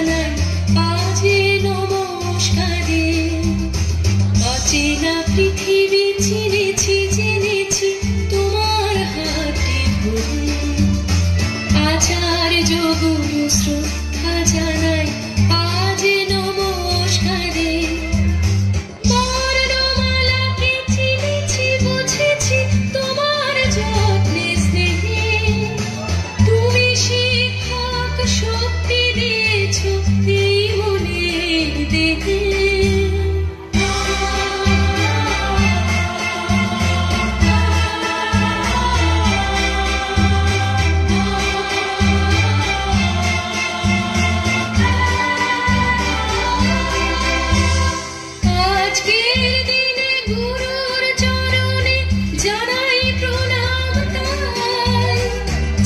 জানাই আজে নমস্কারে। অচেনা পৃথিবী চিনেছি জেনেছি তোমার হাতে ধরে। আচার্য গুরু শ্রদ্ধা জানাই আজে নমস্কারে। বর্ণমালাকে চিনেছি বুঝেছি তোমার যত্নে স্নেহে। তুমি শিক্ষক শক্তি দিয়েছ এই মনের দেহে। আজকের দিনে গুরুর চরণে জানাই প্রণাম তাই।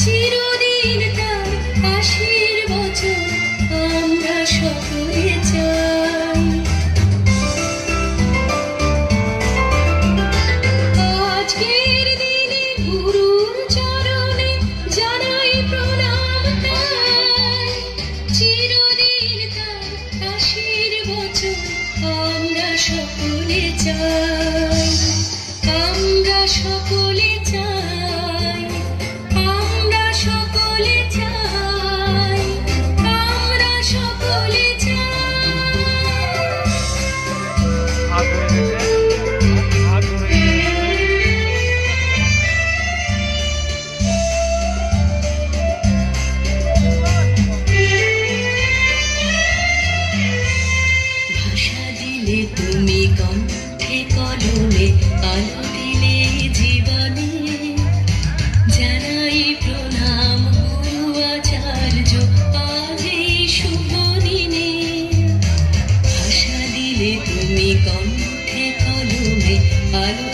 চিরদিন তার আশীর্বচন আমরা সকলে চাই। আজকের দিনে গুরুর চরণে জানাই প্রণাম তাই। চিরদিন তার আশীর্বচন আমরা সকলে চাই। আমরা সকলে চাই। আমরা সকলে চাই। আমরা সকলে চাই। ভাষা দিলে তুমি কণ্ঠে কলমে আলো দিলে জীবনে। জানাই প্রণাম গুরু আচার্য আজ এই শুভ দিনে। ভাষা দিলে তুমি কণ্ঠে কলমে আলো